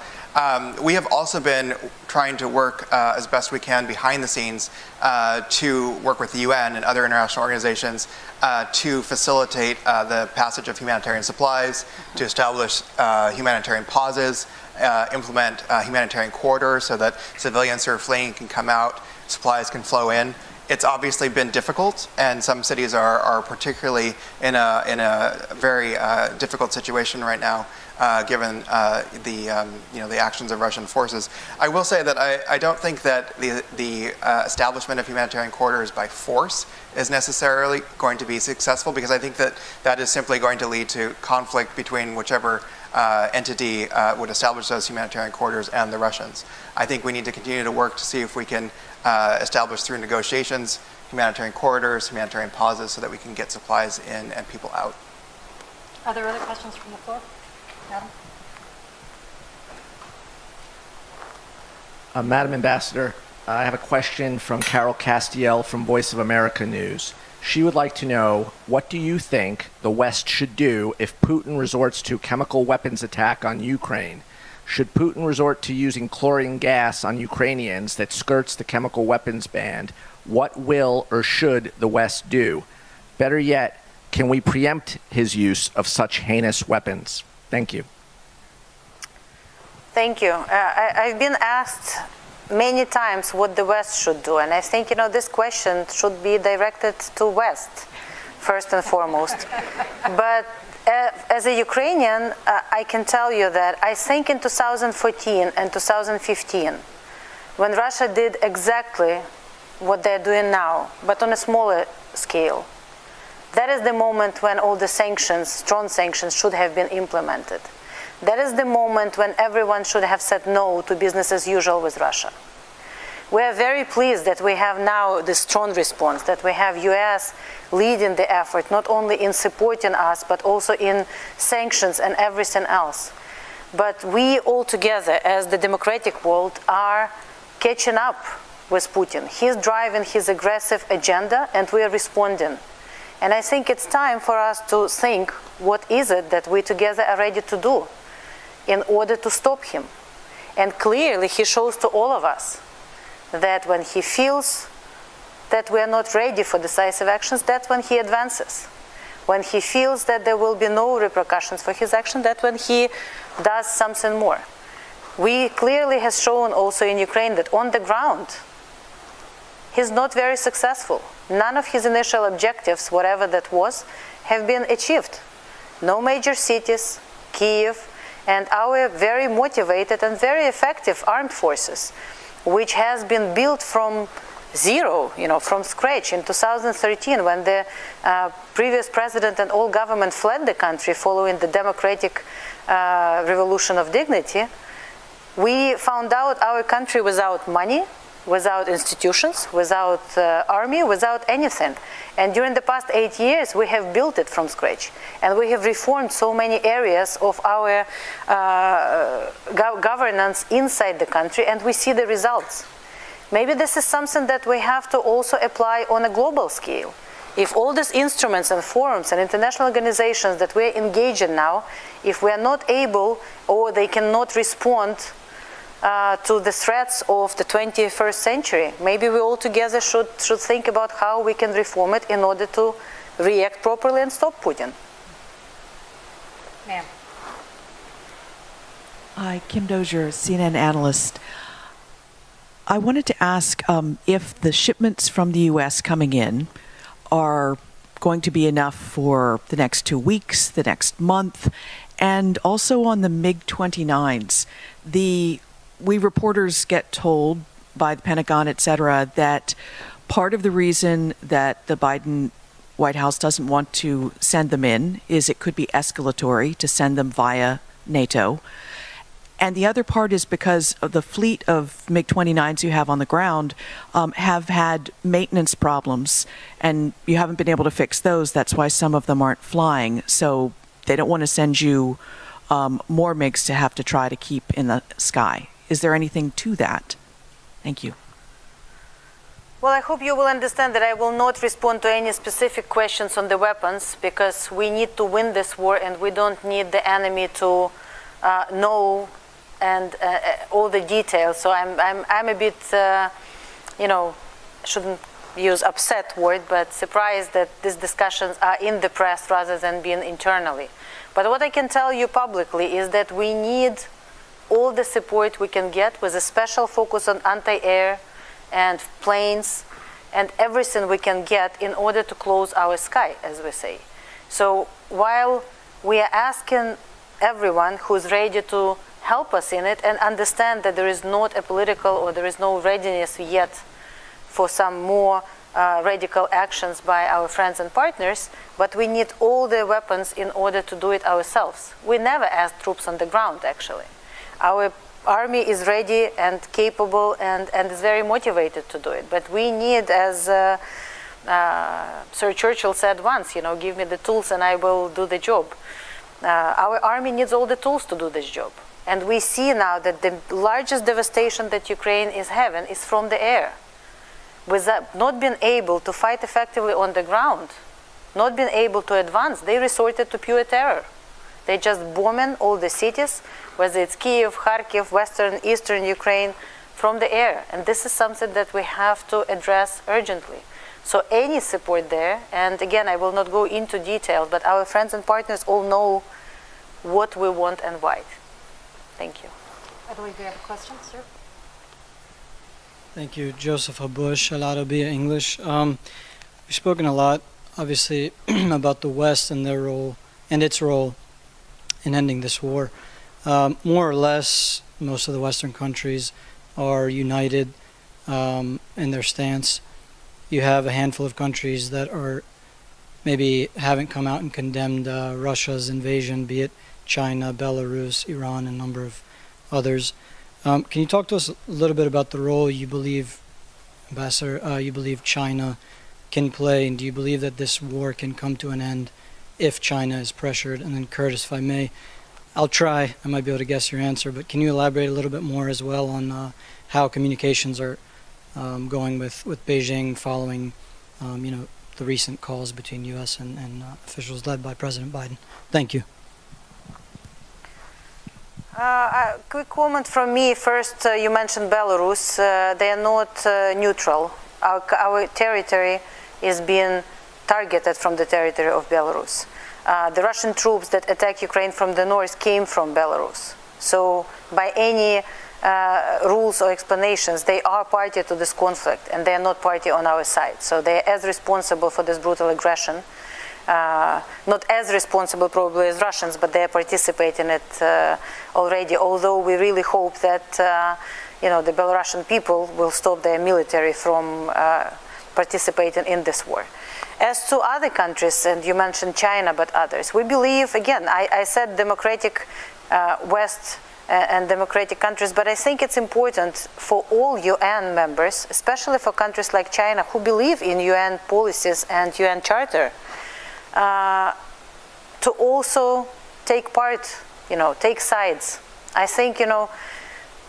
We have also been trying to work as best we can behind the scenes to work with the UN and other international organizations to facilitate the passage of humanitarian supplies, to establish humanitarian pauses, implement humanitarian corridors so that civilians who are fleeing can come out, supplies can flow in. It's obviously been difficult, and some cities are particularly in a very difficult situation right now, given the actions of Russian forces. I will say that I don't think that the establishment of humanitarian corridors by force is necessarily going to be successful, because I think that that is simply going to lead to conflict between whichever entity would establish those humanitarian corridors and the Russians. I think we need to continue to work to see if we can establish through negotiations humanitarian corridors, humanitarian pauses, so that we can get supplies in and people out. Are there other questions from the floor? Madam? Madam Ambassador, I have a question from Carol Castiel from Voice of America News. She would like to know, what do you think the West should do if Putin resorts to chemical weapons attack on Ukraine? Should Putin resort to using chlorine gas on Ukrainians that skirts the chemical weapons ban? What will or should the West do? Better yet, can we preempt his use of such heinous weapons? Thank you. Thank you. I've been asked many times what the West should do, and I think this question should be directed to West first and foremost. But as a Ukrainian, I can tell you that I think in 2014 and 2015, when Russia did exactly what they're doing now, but on a smaller scale, that is the moment when all the sanctions, strong sanctions, should have been implemented. That is the moment when everyone should have said no to business as usual with Russia. We are very pleased that we have now the strong response, that we have US leading the effort, not only in supporting us, but also in sanctions and everything else. But we all together, as the democratic world, are catching up with Putin. He's driving his aggressive agenda, and we are responding. And I think it's time for us to think, what is it that we together are ready to do in order to stop him? And clearly he shows to all of us that when he feels that we are not ready for decisive actions, that's when he advances. When he feels that there will be no repercussions for his action, that's when he does something more. We clearly have shown also in Ukraine that on the ground, he's not very successful. None of his initial objectives, whatever that was, have been achieved. No major cities, Kyiv, and our very motivated and very effective armed forces, which has been built from zero, from scratch in 2013, when the previous president and all government fled the country following the democratic revolution of dignity. We found out our country without money, without institutions, without army, without anything. And during the past 8 years, we have built it from scratch. And we have reformed so many areas of our governance inside the country, and we see the results. Maybe this is something that we have to also apply on a global scale. If all these instruments and forums and international organizations that we're engaged in now, if we are not able, or they cannot respond to the threats of the 21st century, maybe we all together should think about how we can reform it in order to react properly and stop Putin. Ma'am. Hi, Kim Dozier, CNN analyst. I wanted to ask if the shipments from the U.S. coming in are going to be enough for the next 2 weeks, the next month, and also on the MiG-29s. We reporters get told by the Pentagon, et cetera, that part of the reason that the Biden White House doesn't want to send them in is it could be escalatory to send them via NATO. And the other part is because of the fleet of MiG-29s you have on the ground have had maintenance problems, and you haven't been able to fix those. That's why some of them aren't flying. So they don't want to send you more MiGs to have to try to keep in the sky. Is there anything to that? Thank you. Well, I hope you will understand that I will not respond to any specific questions on the weapons, because we need to win this war and we don't need the enemy to know and all the details. So I'm a bit, you know, shouldn't use upset word, but surprised that these discussions are in the press rather than being internally. But what I can tell you publicly is that we need all the support we can get, with a special focus on anti-air and planes and everything we can get in order to close our sky, as we say. So while we are asking everyone who's ready to help us in it, and understand that there is not a political, or there is no readiness yet for some more radical actions by our friends and partners, but we need all the weapons in order to do it ourselves. We never asked troops on the ground, actually. Our army is ready and capable and is very motivated to do it. But we need, as Sir Churchill said once, you know, give me the tools and I will do the job. Our army needs all the tools to do this job. And we see now that the largest devastation that Ukraine is having is from the air. With not being able to fight effectively on the ground, not being able to advance, they resorted to pure terror. They just bombing all the cities, whether it's Kyiv, Kharkiv, western, eastern Ukraine, from the air. And this is something that we have to address urgently. So any support there, and again, I will not go into detail, but our friends and partners all know what we want and why. Thank you. I believe we have a question, sir. Thank you, Joseph Habush, Alarabia English. We've spoken a lot, obviously, about the West and their role, and its role in ending this war. More or less, most of the Western countries are united in their stance. You have a handful of countries that are maybe haven't come out and condemned Russia's invasion, be it China, Belarus, Iran, and a number of others. Can you talk to us a little bit about the role you believe, Ambassador, you believe China can play, and do you believe that this war can come to an end if China is pressured? And then Curtis, if I may, I'll try, I might be able to guess your answer, but can you elaborate a little bit more as well on how communications are going with Beijing following, you know, the recent calls between U.S. and officials led by President Biden? Thank you. A quick comment from me. First, you mentioned Belarus. They are not neutral. Our territory is being targeted from the territory of Belarus. The Russian troops that attacked Ukraine from the north came from Belarus. So by any rules or explanations, they are party to this conflict, and they are not party on our side. So they are as responsible for this brutal aggression. Not as responsible probably as Russians, but they are participating in it already, although we really hope that you know, the Belarusian people will stop their military from participating in this war. As to other countries, and you mentioned China, but others, we believe, again, I said democratic West and democratic countries, but I think it's important for all UN members, especially for countries like China, who believe in UN policies and UN Charter, to also take part, you know, take sides. I think, you know,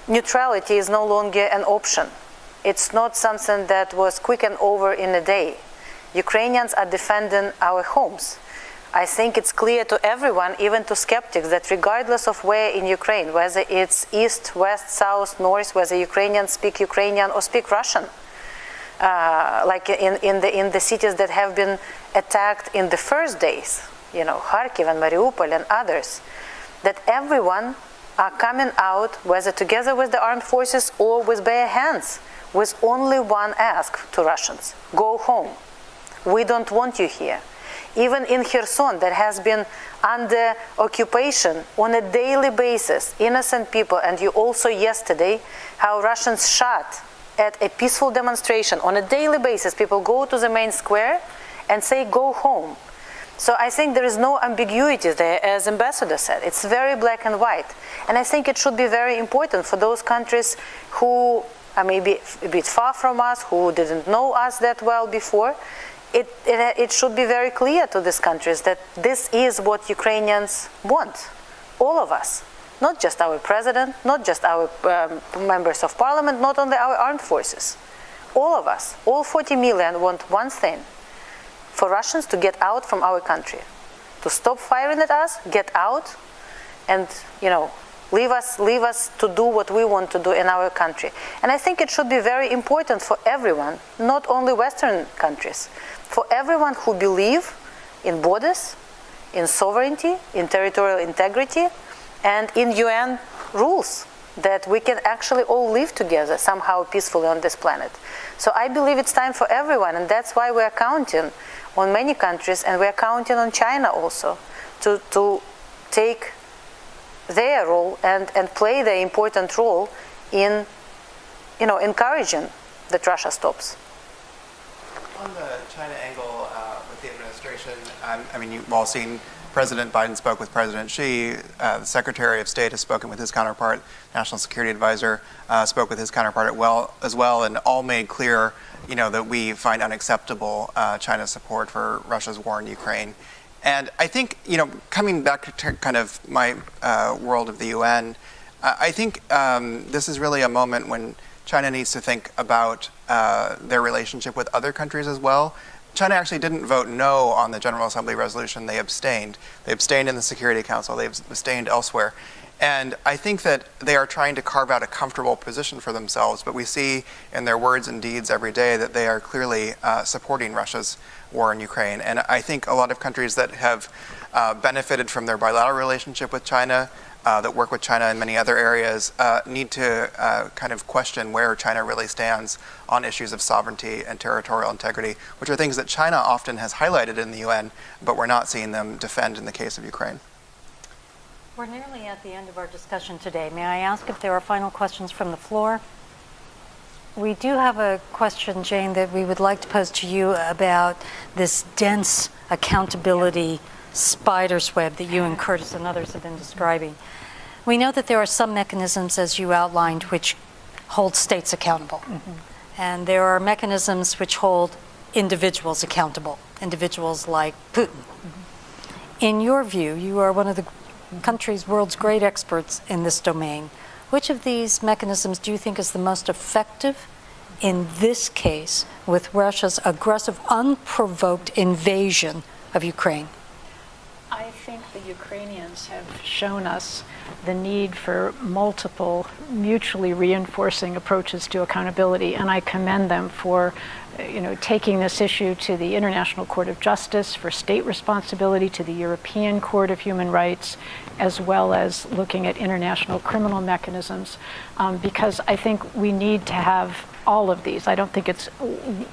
neutrality is no longer an option. It's not something that was quick and over in a day. Ukrainians are defending our homes. I think it's clear to everyone, even to skeptics, that regardless of where in Ukraine, whether it's east, west, south, north, whether Ukrainians speak Ukrainian or speak Russian, like in the cities that have been attacked in the first days, you know, Kharkiv and Mariupol and others, that everyone are coming out, whether together with the armed forces or with bare hands, with only one ask to Russians: go home. We don't want you here. Even in Kherson, that has been under occupation on a daily basis, innocent people, and you also yesterday, how Russians shot at a peaceful demonstration on a daily basis. People go to the main square and say, go home. So I think there is no ambiguity there, as Ambassador said. It's very black and white. And I think it should be very important for those countries who are maybe a bit far from us, who didn't know us that well before. It should be very clear to these countries that this is what Ukrainians want. all of us, not just our president, not just our members of parliament, not only our armed forces. All of us, all 40 million want one thing, for Russians to get out from our country, to stop firing at us, get out, and, you know, leave us to do what we want to do in our country. And I think it should be very important for everyone, not only Western countries, for everyone who believe in borders, in sovereignty, in territorial integrity, and in UN rules, that we can actually all live together somehow peacefully on this planet. So I believe it's time for everyone, and that's why we are counting on many countries, and we are counting on China also to take their role and play their important role in, you know, encouraging that Russia stops. On the China angle with the administration, I mean, you've all seen President Biden spoke with President Xi. The Secretary of State has spoken with his counterpart. National Security Advisor spoke with his counterpart as well, and all made clear, you know, that we find unacceptable China's support for Russia's war in Ukraine. And I think, you know, coming back to kind of my world of the UN, I think this is really a moment when China needs to think about their relationship with other countries as well. China actually didn't vote no on the General Assembly resolution. They abstained. They abstained in the Security Council. They abstained elsewhere. And I think that they are trying to carve out a comfortable position for themselves, but we see in their words and deeds every day that they are clearly supporting Russia's war in Ukraine. And I think a lot of countries that have benefited from their bilateral relationship with China, that work with China in many other areas, need to kind of question where China really stands on issues of sovereignty and territorial integrity, which are things that China often has highlighted in the UN, but we're not seeing them defend in the case of Ukraine. We're nearly at the end of our discussion today. May I ask if there are final questions from the floor? We do have a question, Jane, that we would like to pose to you about this dense accountability spider's web that you and Curtis and others have been describing. We know that there are some mechanisms, as you outlined, which hold states accountable. And there are mechanisms which hold individuals accountable, individuals like Putin. In your view, you are one of the world's great experts in this domain. Which of these mechanisms do you think is the most effective in this case with Russia's aggressive, unprovoked invasion of Ukraine? I think the Ukrainians have shown us the need for multiple mutually reinforcing approaches to accountability, and I commend them for taking this issue to the International Court of Justice for state responsibility, to the European Court of Human Rights, as well as looking at international criminal mechanisms, because I think we need to have all of these. I don't think it's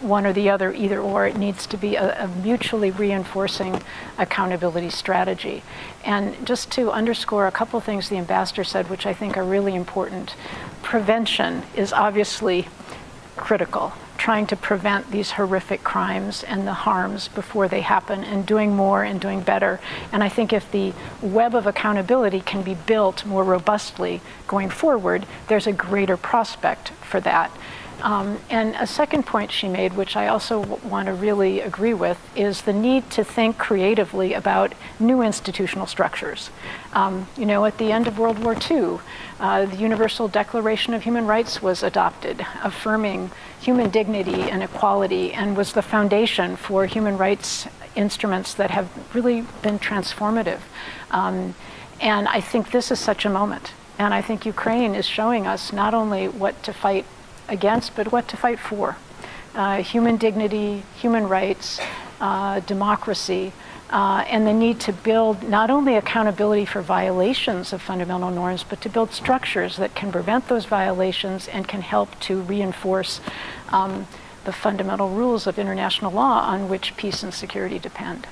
one or the other, either or. It needs to be a mutually reinforcing accountability strategy. And just to underscore a couple of things the ambassador said, which I think are really important, prevention is obviously critical. Trying to prevent these horrific crimes and the harms before they happen, and doing more and doing better. And I think if the web of accountability can be built more robustly going forward, there's a greater prospect for that. And a second point she made, which I also want to really agree with, is the need to think creatively about new institutional structures. At the end of World War II, the Universal Declaration of Human Rights was adopted, affirming human dignity and equality, and was the foundation for human rights instruments that have really been transformative. And I think this is such a moment. And I think Ukraine is showing us not only what to fight against, but what to fight for. Human dignity, human rights, democracy, and the need to build not only accountability for violations of fundamental norms, but to build structures that can prevent those violations and can help to reinforce the fundamental rules of international law on which peace and security depend.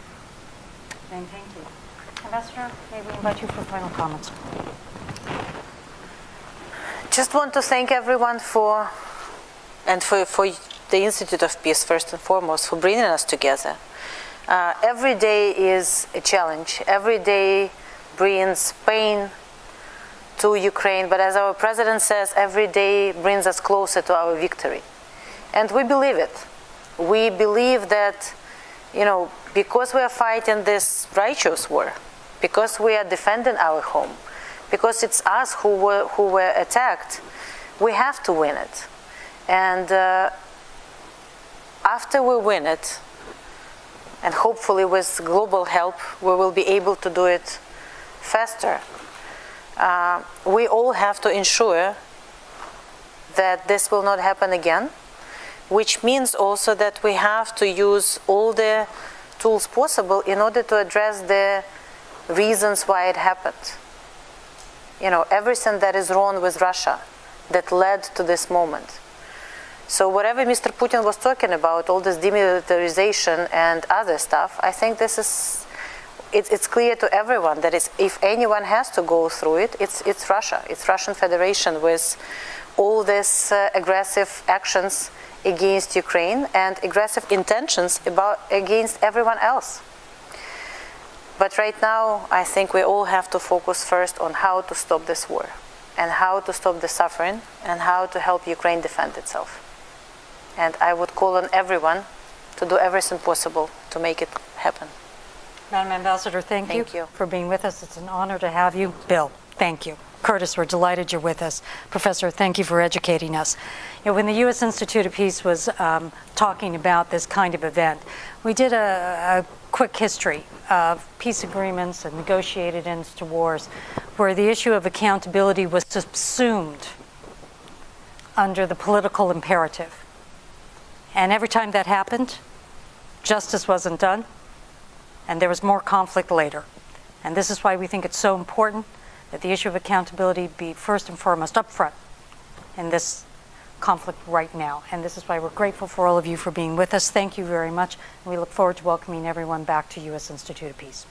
Thank you. Ambassador, may we invite you for final comments? Just want to thank everyone for the Institute of Peace, first and foremost, for bringing us together. Every day is a challenge. Every day brings pain to Ukraine, but as our president says, every day brings us closer to our victory. And we believe it. We believe that, because we are fighting this righteous war, because we are defending our home, because it's us who were attacked, we have to win it. And after we win it, and hopefully with global help, we will be able to do it faster. We all have to ensure that this will not happen again, which means also that we have to use all the tools possible in order to address the reasons why it happened. You know, everything that is wrong with Russia that led to this moment. So whatever Mr. Putin was talking about, all this demilitarization and other stuff, I think this is, it's clear to everyone that if anyone has to go through it, it's Russia. It's Russian Federation with all these aggressive actions against Ukraine and aggressive intentions against everyone else. But right now, I think we all have to focus first on how to stop this war and how to stop the suffering and how to help Ukraine defend itself. And I would call on everyone to do everything possible to make it happen. Madam Ambassador, thank you for being with us. It's an honor to have you. Bill, thank you. Curtis, we're delighted you're with us. Professor, thank you for educating us. You know, when the U.S. Institute of Peace was talking about this kind of event, we did a quick history of peace agreements and negotiated ends to wars where the issue of accountability was subsumed under the political imperative. And every time that happened, justice wasn't done, and there was more conflict later. And this is why we think it's so important that the issue of accountability be first and foremost up front in this conflict right now. And this is why we're grateful for all of you for being with us. Thank you very much. And we look forward to welcoming everyone back to U.S. Institute of Peace.